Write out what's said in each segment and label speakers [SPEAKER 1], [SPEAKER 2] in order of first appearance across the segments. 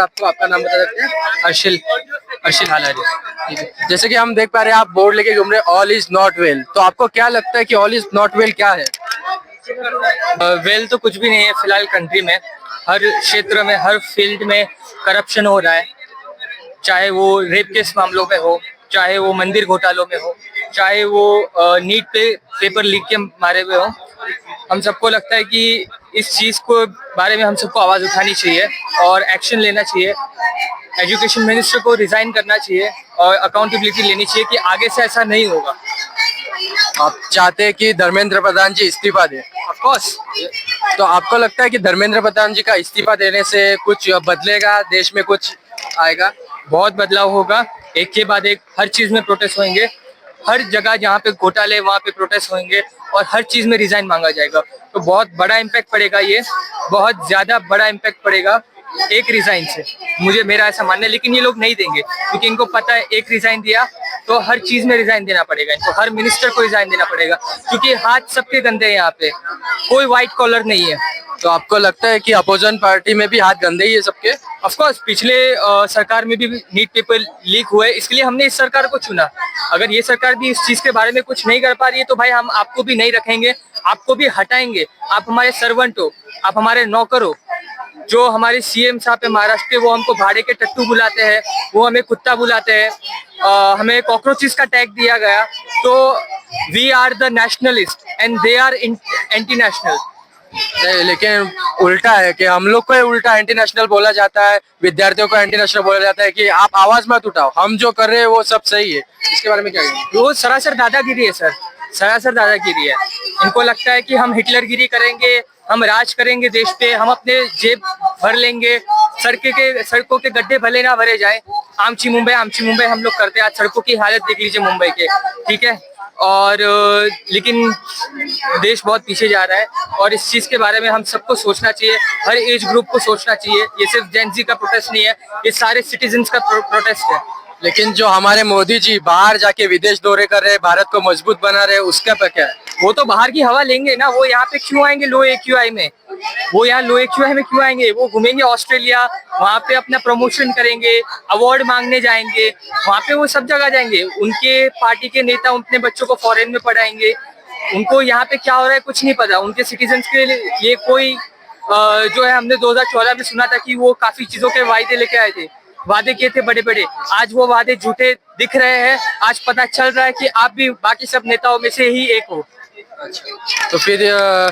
[SPEAKER 1] आपको आपका नाम बता सकते हैं? अर्शिल अर्शिल हालारी। ठीक है, जैसे कि हम देख पा रहे हैं आप बोर्ड लेके घूम रहे हैं ऑल इज नॉट वेल, तो आपको क्या लगता है कि ऑल इज नॉट वेल क्या है?
[SPEAKER 2] वेल तो कुछ भी नहीं है फिलहाल कंट्री में। हर क्षेत्र में, हर फील्ड में करप्शन हो रहा है। चाहे वो रेप केस मामलों में हो, चाहे वो मंदिर घोटालों में हो, चाहे वो नीट पे पेपर लीक के मारे हुए हो। हम सबको लगता है कि इस चीज को बारे में हम सबको आवाज उठानी चाहिए और एक्शन लेना चाहिए। एजुकेशन मिनिस्टर को रिजाइन करना चाहिए और अकाउंटेबिलिटी लेनी चाहिए कि आगे से ऐसा नहीं होगा।
[SPEAKER 1] आप चाहते हैं कि धर्मेंद्र प्रधान जी इस्तीफा दें?
[SPEAKER 2] Of course.
[SPEAKER 1] तो आपको लगता है कि धर्मेंद्र प्रधान जी का इस्तीफा देने से कुछ बदलेगा, देश में कुछ आएगा?
[SPEAKER 2] बहुत बदलाव होगा। एक के बाद एक हर चीज में प्रोटेस्ट होंगे। हर जगह जहाँ पे घोटाले वहाँ पे प्रोटेस्ट होंगे और हर चीज में रिजाइन मांगा जाएगा। तो बहुत बड़ा इम्पैक्ट पड़ेगा, ये बहुत ज्यादा बड़ा इम्पैक्ट पड़ेगा एक रिजाइन से। मेरा ऐसा मानना है, लेकिन ये लोग नहीं देंगे क्योंकि इनको पता है एक रिजाइन दिया तो हर चीज में रिजाइन देना पड़ेगा इनको। हर मिनिस्टर को रिजाइन देना पड़ेगा क्योंकि हाथ सबके गंदे हैं, यहाँ पे कोई व्हाइट कॉलर नहीं है।
[SPEAKER 1] तो आपको लगता है कि अपोजिशन पार्टी में भी हाथ गंदे ही है सबके?
[SPEAKER 2] ऑफ कोर्स, पिछले सरकार में भी नीट पेपर लीक हुए, इसलिए हमने इस सरकार को चुना। अगर ये सरकार भी इस चीज के बारे में कुछ नहीं कर पा रही है तो भाई हम आपको भी नहीं रखेंगे, आपको भी हटाएंगे। आप हमारे सर्वेंट हो, आप हमारे नौकर हो। जो हमारे सीएम साहब है महाराष्ट्र के, वो हमको भाड़े के टट्टू बुलाते हैं, वो हमें कुत्ता बुलाते हैं, हमें कॉकरोचेस का टैग दिया गया। तो we are the nationalist and they are anti national.
[SPEAKER 1] नहीं, लेकिन उल्टा है कि हम लोग को उल्टा एंटी नेशनल बोला जाता है, विद्यार्थियों को एंटी नेशनल बोला जाता है कि आप आवाज मत उठाओ, हम जो कर रहे हैं वो सब सही है। इसके बारे में क्या कहेंगे?
[SPEAKER 2] वो सरासर दादागिरी है सर, सरासर दादागिरी है। इनको लगता है कि हम हिटलरगिरी करेंगे, हम राज करेंगे देश पे, हम अपने जेब भर लेंगे। सड़कों के गड्ढे भले ना भरे जाए। आमची मुंबई हम लोग करते हैं। आज सड़कों की हालत देख लीजिए मुंबई के, ठीक है। और लेकिन देश बहुत पीछे जा रहा है और इस चीज के बारे में हम सबको सोचना चाहिए। हर एज ग्रुप को सोचना चाहिए। ये सिर्फ जेनजी का प्रोटेस्ट नहीं है, ये सारे सिटीजन्स का प्रोटेस्ट है।
[SPEAKER 1] लेकिन जो हमारे मोदी जी बाहर जाके विदेश दौरे कर रहे हैं, भारत को मजबूत बना रहे हैं, उसका पे क्या है?
[SPEAKER 2] वो तो बाहर की हवा लेंगे ना, वो यहाँ पे क्यों आएंगे लो एक्यूआई में? वो यहाँ लो एक्यूआई में क्यों आएंगे? वो घूमेंगे ऑस्ट्रेलिया, वहाँ पे अपना प्रमोशन करेंगे, अवार्ड मांगने जाएंगे, वहाँ पे वो सब जगह जाएंगे। उनके पार्टी के नेता अपने बच्चों को फॉरेन में पढ़ाएंगे। उनको यहाँ पे क्या हो रहा है कुछ नहीं पता। उनके सिटीजन्स के लिए कोई जो है, हमने 2014 में सुना था कि वो काफी चीजों के वायदे लेके आए थे, वादे किए थे बड़े बड़े। आज वो वादे झूठे दिख रहे हैं। आज पता चल रहा है कि आप भी बाकी सब नेताओं में से ही एक हो।
[SPEAKER 1] तो फिर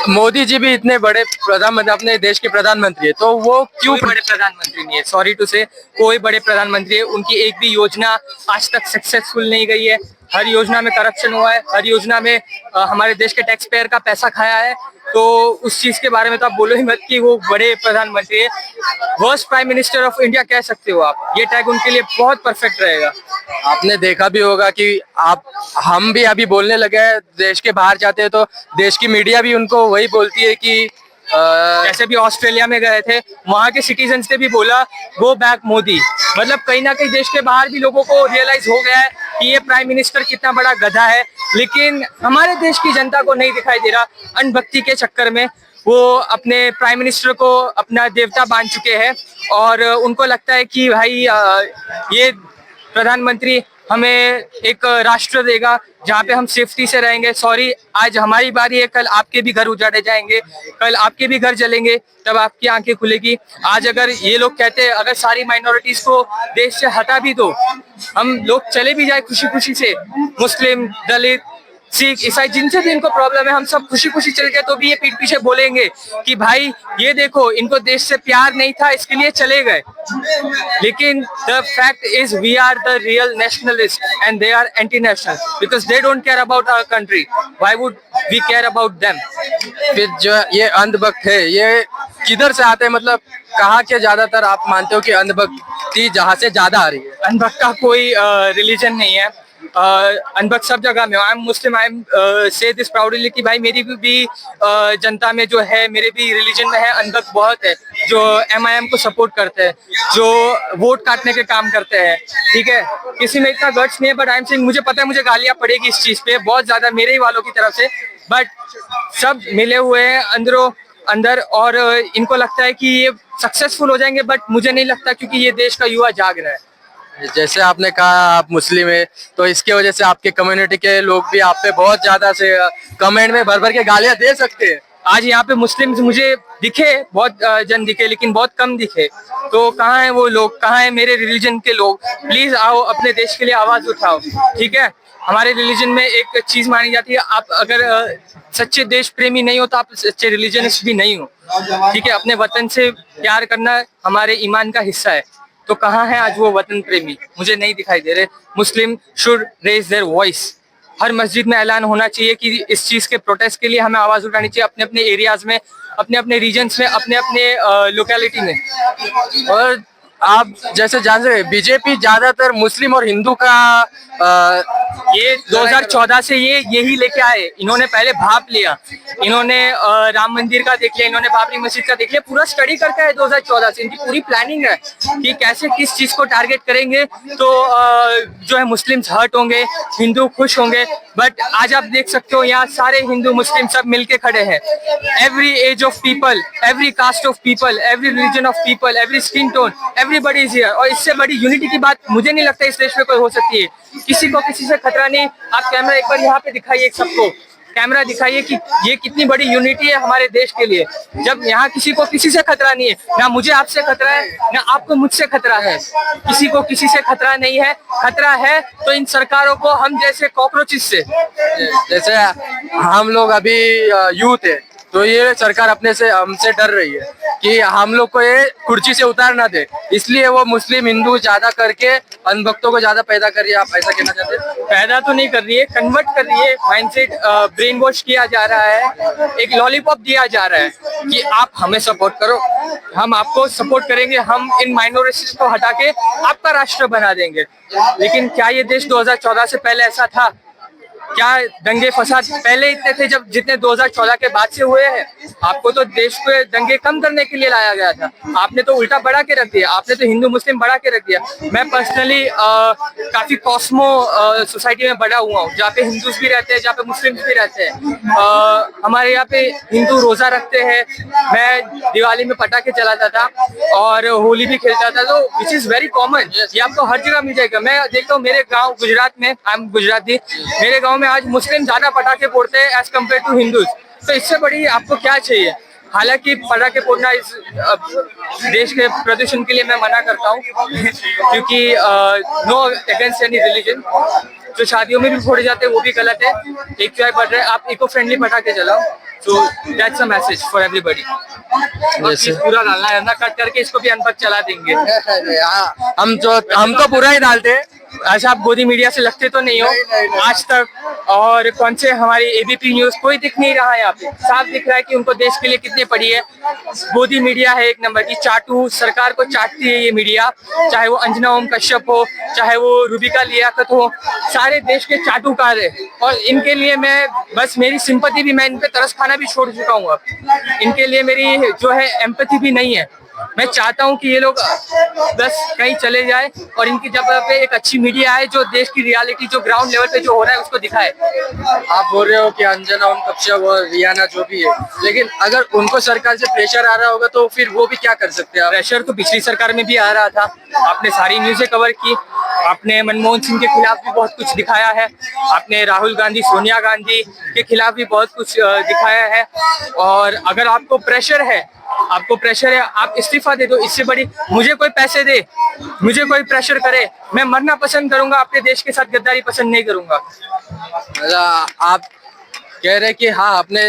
[SPEAKER 1] मोदी जी भी इतने बड़े प्रधानमंत्री, अपने देश के प्रधानमंत्री है, तो वो क्यों
[SPEAKER 2] बड़े प्रधानमंत्री नहीं है? सॉरी टू से, कोई बड़े प्रधानमंत्री है, उनकी एक भी योजना आज तक सक्सेसफुल नहीं गई है। हर योजना में करप्शन हुआ है, हर योजना में हमारे देश के टैक्स पेयर का पैसा खाया है। तो उस चीज के बारे में तो आप बोलो ही मत कि वो बड़े प्रधानमंत्री है। Worst prime minister of India कह सकते हो आप। ये टैग उनके लिए बहुत परफेक्ट रहेगा।
[SPEAKER 1] आपने देखा भी होगा कि हम भी अभी बोलने लगे हैं, देश के बाहर जाते हैं तो देश की मीडिया भी उनको वही बोलती है कि
[SPEAKER 2] जैसे भी ऑस्ट्रेलिया में गए थे, वहाँ के सिटीजन्स ने भी बोला गो बैक मोदी। मतलब कहीं ना कहीं देश के बाहर भी लोगों को रियलाइज हो गया है कि ये प्राइम मिनिस्टर कितना बड़ा गधा है। लेकिन हमारे देश की जनता को नहीं दिखाई दे रहा। अंधभक्ति के चक्कर में वो अपने प्राइम मिनिस्टर को अपना देवता मान चुके हैं और उनको लगता है कि भाई ये प्रधानमंत्री हमें एक राष्ट्र देगा जहाँ पे हम सेफ्टी से रहेंगे। सॉरी, आज हमारी बारी है, कल आपके भी घर उजाड़े जाएंगे, कल आपके भी घर जलेंगे, तब आपकी आंखें खुलेगी। आज अगर ये लोग कहते हैं अगर सारी माइनॉरिटीज को देश से हटा भी दो, हम लोग चले भी जाए खुशी खुशी से, मुस्लिम, दलित, सिख, ईसाई, जिनसे भी इनको प्रॉब्लम है, हम सब खुशी खुशी चल गए, तो भी ये पीठ पीछे बोलेंगे कि भाई ये देखो इनको देश से प्यार नहीं था इसके लिए चले गए। लेकिन the fact is we are the real nationalist and they are anti national because they don't care about our country. Why would we care about them?
[SPEAKER 1] फिर जो ये अंधभक्त है ये किधर से आते हैं? मतलब कहाँ के ज्यादातर आप मानते हो कि अंधभक्ति जहाँ से ज्यादा आ रही है?
[SPEAKER 2] अनभक्त का कोई रिलीजन नहीं है। अनभक्त सब जगह में। I am Muslim, I am से दिस प्राउडली कि भाई मेरी भी जनता में जो है, मेरे भी रिलीजन में है, अनभक्त बहुत है जो एमआईएम को सपोर्ट करते हैं, जो वोट काटने के काम करते हैं। ठीक है, किसी में इतना गट्स नहीं है, बट आई एम सेइंग मुझे पता है मुझे गालियां पड़ेगी इस चीज पे बहुत ज्यादा मेरे ही वालों की तरफ से, बट सब मिले हुए हैं अंदरों। अंदर और इनको लगता है कि ये सक्सेसफुल हो जाएंगे, बट मुझे नहीं लगता, क्योंकि ये देश का युवा जाग रहा है।
[SPEAKER 1] जैसे आपने कहा आप मुस्लिम है, तो इसके वजह से आपके कम्युनिटी के लोग भी आप पे बहुत ज्यादा से कमेंट में भर भर के गालियां दे सकते हैं।
[SPEAKER 2] आज यहाँ पे मुस्लिम्स मुझे दिखे, बहुत जन दिखे, लेकिन बहुत कम दिखे। तो कहाँ है वो लोग, कहाँ है मेरे रिलीजन के लोग? प्लीज आओ, अपने देश के लिए आवाज उठाओ, ठीक है। हमारे रिलीजन में एक चीज मानी जाती है, आप अगर सच्चे देश प्रेमी नहीं हो तो आप सच्चे रिलीजनिस्ट भी नहीं हो, ठीक है। अपने वतन से प्यार करना हमारे ईमान का हिस्सा है। तो कहाँ है आज वो वतन प्रेमी? मुझे नहीं दिखाई दे रहे। Muslim should raise their voice. हर मस्जिद में ऐलान होना चाहिए कि इस चीज के प्रोटेस्ट के लिए हमें आवाज उठानी चाहिए, अपने अपने एरियाज में, अपने अपने रीजन्स में, अपने अपने लोकेलिटी में।
[SPEAKER 1] और आप जैसे जान सकते हैं बीजेपी ज्यादातर मुस्लिम और हिंदू का
[SPEAKER 2] ये 2014 से ये यही लेके आए। इन्होंने पहले भाप लिया, इन्होंने राम मंदिर का देख लिया, इन्होंने बाबरी मस्जिद का देख लिया, पूरा स्टडी करके आए 2014 से। इनकी पूरी प्लानिंग है कि कैसे किस चीज को टारगेट करेंगे तो जो है मुस्लिम्स हर्ट होंगे, हिंदू खुश होंगे। बट आज आप देख सकते हो यहाँ सारे हिंदू मुस्लिम सब मिलके खड़े हैं। Every age of people, every caste of people, every religion of people, every skin tone, everybody is here. और इससे बड़ी यूनिटी की बात मुझे नहीं लगता इस देश में कोई हो सकती है। किसी को किसी से खतरा नहीं। आप कैमरा एक बार यहाँ पे दिखाइए, सबको कैमरा दिखाइए कि ये कितनी बड़ी यूनिटी है हमारे देश के लिए। जब यहाँ किसी को किसी से खतरा नहीं है, ना मुझे आपसे खतरा है, ना आपको मुझसे खतरा है। किसी को किसी से खतरा नहीं है। खतरा है तो इन सरकारों को, हम जैसे कॉकरोचेस से।
[SPEAKER 1] जैसे हम लोग अभी यूथ है, तो ये सरकार अपने से हमसे डर रही है कि हम लोग को ये कुर्सी से उतार ना दे, इसलिए वो मुस्लिम हिंदू ज्यादा करके अंधभक्तों को ज्यादा पैदा कर रही है। आप ऐसा कहना चाहते हैं?
[SPEAKER 2] पैदा तो नहीं कर रही है, कन्वर्ट कर रही है। माइंडसेट ब्रेन वॉश किया जा रहा है, एक लॉलीपॉप दिया जा रहा है कि आप हमें सपोर्ट करो, हम आपको सपोर्ट करेंगे, हम इन माइनॉरिटीज को हटा के आपका राष्ट्र बना देंगे। लेकिन क्या ये देश 2014 से पहले ऐसा था? क्या दंगे फसाद पहले इतने थे जब जितने 2014 के बाद से हुए हैं? आपको तो देश को दंगे कम करने के लिए लाया गया था, आपने तो उल्टा बढ़ा के रख दिया। आपने तो हिंदू मुस्लिम बढ़ा के रख दिया। मैं पर्सनली काफी कॉस्मो सोसाइटी में बड़ा हुआ हूँ, जहाँ पे हिंदूज भी रहते हैं, जहाँ पे मुस्लिम्स भी रहते हैं। हमारे यहाँ पे हिंदू रोजा रखते हैं। मैं दिवाली में पटाखे चलाता था और होली भी खेलता था, तो विच इज वेरी कॉमन। ये आपको हर जगह मिल जाएगा। मैं देखता हूँ मेरे गाँव गुजरात में, आई एम गुजराती, मेरे गाँव में आज मुस्लिम ज्यादा पटाखे फोड़ते हैं एज कम्पेयर टू हिंदूज। तो इससे बड़ी आपको क्या चाहिए? हालांकि पटाखे फोड़ना इस देश के प्रदूषण के लिए मैं मना करता हूँ क्योंकि नो अगेंस्ट एनी रिलीजन। जो शादियों में भी फोड़े जाते हैं वो भी गलत है। एक चाय बढ़ रहा है, आप इको फ्रेंडली पटाखे चलाओ। So that's a message for everybody. पूरा डालना है ना, कट करके इसको भी अनपढ़ चला देंगे।
[SPEAKER 1] हम तो पूरा ही डालते हैं।
[SPEAKER 2] अच्छा, आप गोदी मीडिया से लगते तो नहीं हो?
[SPEAKER 1] नहीं।
[SPEAKER 2] आज तक और कौन से हमारी एबीपी न्यूज कोई दिख नहीं रहा है यहाँ पे। साफ दिख रहा है कि उनको देश के लिए कितनी पड़ी है। गोदी मीडिया है एक नंबर की, चाटू, सरकार को चाटती है ये मीडिया। चाहे वो अंजना ओम कश्यप हो, चाहे वो रूबिका लियाकत हो, सारे देश के चाटुकार है। और इनके लिए मैं बस, मेरी सिंपैथी भी, मैं इन पे तरस खाना भी छोड़ चुका हूँ। अब इनके लिए मेरी जो है एम्पैथी भी नहीं है। मैं चाहता हूं कि ये लोग बस कहीं चले जाए और इनकी जगह पे एक अच्छी मीडिया आए जो देश की रियलिटी, जो ग्राउंड लेवल पे जो हो रहा है उसको दिखाए।
[SPEAKER 1] आप बोल रहे हो कि अंजना ओम कश्यप और रियाना जो भी है, लेकिन अगर उनको सरकार से प्रेशर आ रहा होगा तो फिर वो भी क्या कर सकते हैं?
[SPEAKER 2] प्रेशर तो पिछली सरकार में भी आ रहा था। आपने सारी न्यूज़ें कवर की, आपने मनमोहन सिंह के खिलाफ भी बहुत कुछ दिखाया है, आपने राहुल गांधी, सोनिया गांधी के खिलाफ भी बहुत कुछ दिखाया है। और अगर आपको प्रेशर है, आप इस्तीफा दे दो। इससे बड़ी, मुझे कोई पैसे दे, मुझे कोई प्रेशर करे, मैं मरना पसंद करूंगा, अपने देश के साथ गद्दारी पसंद नहीं करूंगा।
[SPEAKER 1] आप कह रहे कि हाँ, अपने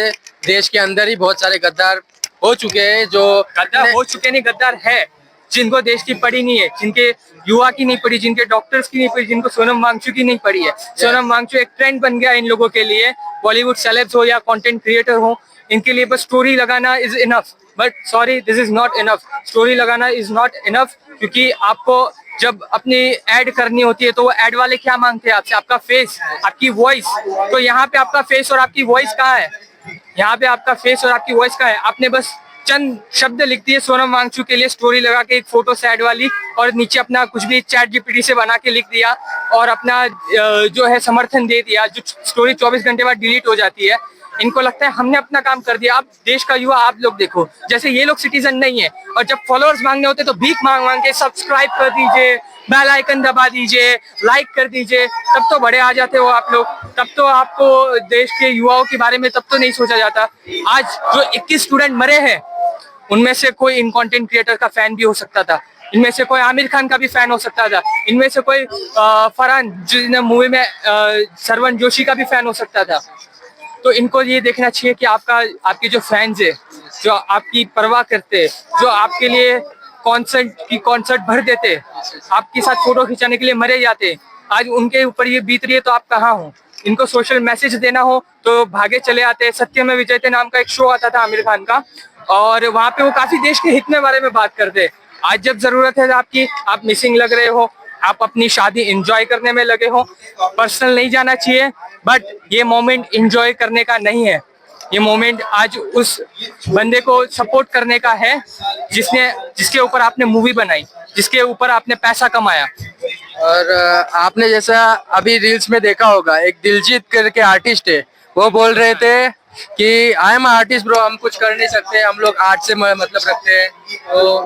[SPEAKER 1] देश के अंदर ही बहुत सारे गद्दार हो चुके हैं। जो
[SPEAKER 2] गद्दार हो चुके नहीं, गद्दार है जिनको देश की पड़ी नहीं है, जिनके युवा की नहीं पड़ी, जिनके डॉक्टर्स की नहीं पड़ी, जिनको सोनम वांगचुक की नहीं पड़ी है। सोनम वांगचुक एक ट्रेंड बन गया इन लोगों के लिए। बॉलीवुड सेलेब्स हो या कंटेंट क्रिएटर हो, इनके लिए बस स्टोरी लगाना is enough. But sorry, this is not enough. Story लगाना इज नॉट इनफ, क्योंकि आपको जब अपनी ऐड करनी होती है तो वो ऐड वाले क्या मांगते हैं आपसे? आपका फेस, आपकी वॉइस। तो यहाँ पे आपका फेस और आपकी वॉइस कहाँ है? यहाँ पे आपका फेस और आपकी वॉइस कहाँ है? आपने बस चंद शब्द लिख दिए सोनम वांगचुक के लिए, स्टोरी लगा के, एक फोटो सैड वाली, और नीचे अपना कुछ भी चैट जीपीटी से बना के लिख दिया और अपना जो है समर्थन दे दिया। जो स्टोरी 24 घंटे बाद डिलीट हो जाती है। इनको लगता है हमने अपना काम कर दिया। अब देश का युवा आप लोग देखो, जैसे ये लोग सिटीजन नहीं है और जब फॉलोअर्स मांगने होते तो भीख मांग मांग के सब्सक्राइब कर दीजिए, बेल आइकन दबा दीजिए, लाइक कर दीजिए, तब तो बड़े आ जाते हो आप लोग। तब तो आपको देश के युवाओं के बारे में तब तो नहीं सोचा जाता। आज जो 21 स्टूडेंट मरे हैं उनमें से कोई इन कंटेंट क्रिएटर का फैन भी हो सकता था, इनमें से कोई आमिर खान का भी फैन हो सकता था, इनमें से कोई फरहान जिसने मूवी में सरवन जोशी का भी फैन हो सकता था। तो इनको ये देखना चाहिए कि आपके जो फैंस है, जो आपकी परवाह करते हैं, जो आपके लिए कॉन्सर्ट भर देते, आपके साथ फोटो खिंचाने के लिए मरे जाते, आज उनके ऊपर ये बीत रही है तो आप कहाँ हो? इनको सोशल मैसेज देना हो तो भागे चले आते। सत्यमेव विजयते नाम का एक शो आता था आमिर खान का, और वहाँ पे वो काफी देश के हित में बारे में बात करते। आज जब जरूरत है आपकी, आप मिसिंग लग रहे हो, आप अपनी शादी एंजॉय करने में लगे हो। पर्सनल नहीं जाना चाहिए, बट ये मोमेंट एंजॉय करने का नहीं है। ये मोमेंट आज उस बंदे को सपोर्ट करने का है जिसके ऊपर आपने मूवी बनाई, जिसके ऊपर आपने पैसा कमाया।
[SPEAKER 1] और आपने जैसा अभी रील्स में देखा होगा, एक दिलजीत करके आर्टिस्ट है, वो बोल रहे थे कि आई एम आर्टिस्ट ब्रो, हम कुछ कर नहीं सकते, हम लोग आर्ट से मतलब रखते हैं।
[SPEAKER 2] तो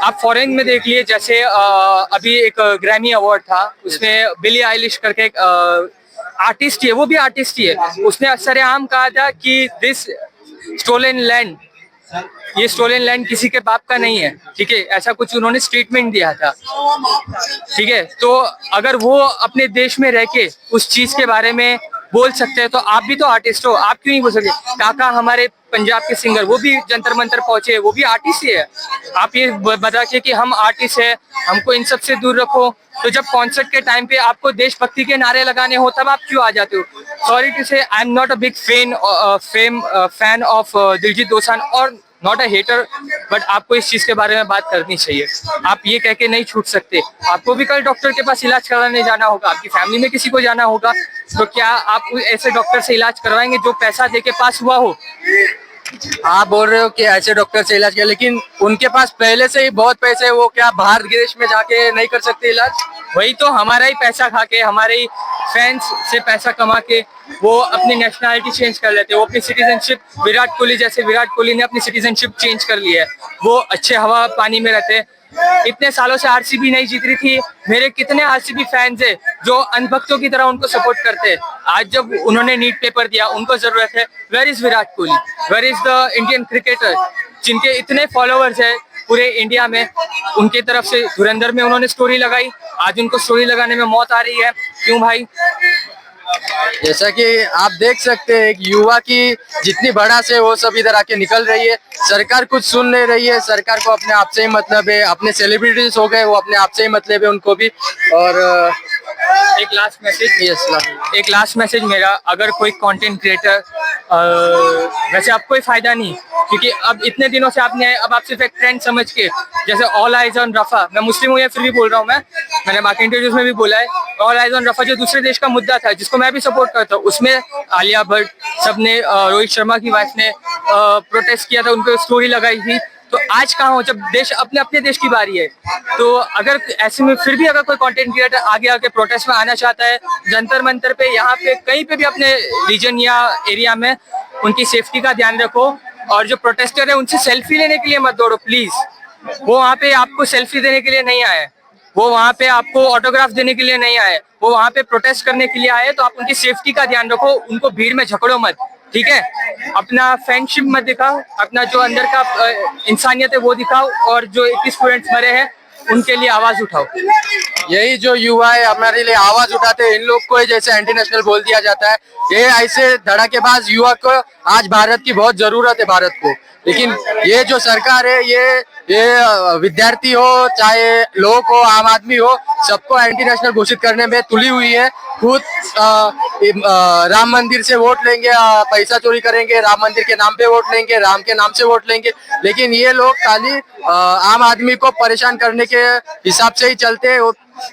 [SPEAKER 2] आप फॉरेन में देख लिए, जैसे अभी एक ग्रैमी अवार्ड था, उसमें बिली आइलिश करके एक आर्टिस्ट है, वो भी आर्टिस्ट ही है, उसने सरेआम कहा था कि दिस स्टोलन लैंड, ये स्टोलन लैंड किसी के बाप का नहीं है, ठीक है, ऐसा कुछ उन्होंने स्टेटमेंट दिया था, ठीक है। तो अगर वो अपने देश में रह के उस चीज के बारे में बोल सकते हैं तो आप भी तो आर्टिस्ट हो, आप क्यों नहीं बोल सकते? काका हमारे पंजाब के सिंगर, वो भी जंतर मंतर पहुंचे, वो भी आर्टिस्ट ही है। आप ये बता के कि हम आर्टिस्ट है, हमको इन सब से दूर रखो, तो जब कॉन्सर्ट के टाइम पे आपको देशभक्ति के नारे लगाने हो तब आप क्यों आ जाते हो? सॉरी टू से, I am not a big fan of Diljit Dosanjh और नॉट अ हेटर, बट आपको इस चीज के बारे में बात करनी चाहिए। आप ये कह के नहीं छूट सकते, आपको भी कल डॉक्टर के पास इलाज कराने जाना होगा, आपकी फैमिली में किसी को जाना होगा, तो क्या आप ऐसे डॉक्टर से इलाज करवाएंगे जो पैसा दे के पास हुआ हो?
[SPEAKER 1] आप बोल रहे हो कि ऐसे डॉक्टर से इलाज किया, लेकिन उनके पास पहले से ही बहुत पैसे है, वो क्या बाहर देश में जाके नहीं कर सकते इलाज?
[SPEAKER 2] वही तो, हमारा ही पैसा खा के, हमारे ही फैंस से पैसा कमा के वो अपनी नेशनैलिटी चेंज कर लेते हैं, वो अपनी सिटीजनशिप, विराट कोहली जैसे, विराट कोहली ने अपनी सिटीजनशिप चेंज कर ली है, वो अच्छे हवा पानी में रहते हैं। इतने सालों से आरसीबी नहीं जीत रही थी, मेरे कितने आरसीबी फैंस है जो अंधभक्तों की तरह उनको सपोर्ट करते हैं। आज जब उन्होंने नीट पेपर दिया, उनको जरूरत है, where is Virat Kohli, where is the Indian cricketer जिनके इतने फॉलोअर्स है पूरे इंडिया में? उनके तरफ से धुरंधर में उन्होंने स्टोरी लगाई, आज उनको स्टोरी लगाने में मौत आ रही है, क्यों भाई?
[SPEAKER 1] जैसा कि आप देख सकते हैं, एक युवा की जितनी भड़ास है वो सब इधर आके निकल रही है। सरकार कुछ सुन नहीं रही है, सरकार को अपने आप से ही मतलब है, अपने सेलिब्रिटीज हो गए वो अपने आप से ही मतलब है उनको भी। और
[SPEAKER 2] एक लास्ट मैसेज मेरा, अगर कोई कंटेंट क्रिएटर, वैसे अब कोई फायदा नहीं, क्योंकि अब इतने दिनों से आपने, अब आप सिर्फ एक ट्रेंड समझ के, जैसे ऑल आइज ऑन रफा, मैं मुस्लिम हूँ या फिर भी बोल रहा हूँ, मैंने बाकी इंटरव्यूज में भी बोला है, ऑल आइज ऑन रफा जो दूसरे देश का मुद्दा था, जिसको मैं भी सपोर्ट करता हूँ, उसमें आलिया भट्ट सबने, रोहित शर्मा की वाइफ ने प्रोटेस्ट किया था, उनको स्टोरी लगाई थी। तो आज कहाँ हो जब देश अपने देश की बारी है? तो अगर ऐसे में फिर भी अगर कोई कंटेंट क्रिएटर आगे प्रोटेस्ट में आना चाहता है, जंतर मंतर पे, यहाँ पे कहीं पे भी अपने रीजन या एरिया में, उनकी सेफ्टी का ध्यान रखो। और जो प्रोटेस्टर है उनसे सेल्फी लेने के लिए मत दौड़ो प्लीज, वो वहाँ पे आपको सेल्फी देने के लिए नहीं आए, वो वहाँ पे आपको ऑटोग्राफ देने के लिए नहीं आए, वो वहाँ पे प्रोटेस्ट करने के लिए आए। तो आप उनकी सेफ्टी का ध्यान रखो, उनको भीड़ में झगड़ो मत, ठीक है? अपना फ्रेंडशिप मत दिखाओ, अपना जो अंदर का इंसानियत है वो दिखाओ, और जो 21 स्टूडेंट्स मरे हैं उनके लिए आवाज उठाओ।
[SPEAKER 1] यही जो युवा है हमारे लिए आवाज उठाते हैं, इन लोग को जैसे एंटी नेशनल बोल दिया जाता है। ये ऐसे धड़ाकेबाज युवा को आज भारत की बहुत जरूरत है, भारत को। लेकिन ये जो सरकार है, ये विद्यार्थी हो चाहे लोग हो, आम आदमी हो, सबको एंटी नेशनल घोषित करने में तुली हुई है। खुद राम मंदिर से वोट लेंगे, पैसा चोरी करेंगे, राम मंदिर के नाम पे वोट लेंगे, राम के नाम से वोट लेंगे, लेकिन ये लोग खाली आम आदमी को परेशान करने के हिसाब से ही चलते हैं।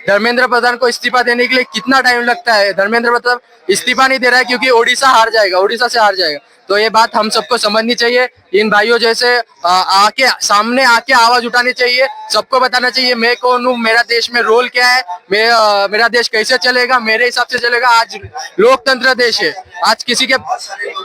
[SPEAKER 1] धर्मेंद्र प्रधान को इस्तीफा देने के लिए कितना टाइम लगता है? धर्मेंद्र प्रधान इस्तीफा नहीं दे रहा है क्योंकि ओडिशा हार जाएगा, ओडिशा से हार जाएगा। तो ये बात हम सबको समझनी चाहिए, इन भाइयों जैसे आके सामने आके आवाज उठानी चाहिए, सबको बताना चाहिए मैं कौन हूँ, मेरा देश में रोल क्या है, मेरा देश कैसे चलेगा, मेरे हिसाब से चलेगा। आज लोकतंत्र देश है, आज किसी के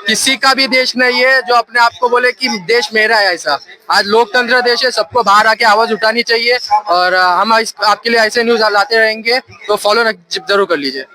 [SPEAKER 1] किसी का भी देश नहीं है जो अपने आप को बोले कि देश मेरा है। ऐसा आज लोकतंत्र देश है, सबको बाहर आके आवाज उठानी चाहिए और हम आपके लिए ऐसे न्यूज लाते रहेंगे, तो फॉलो जरूर कर लीजिए।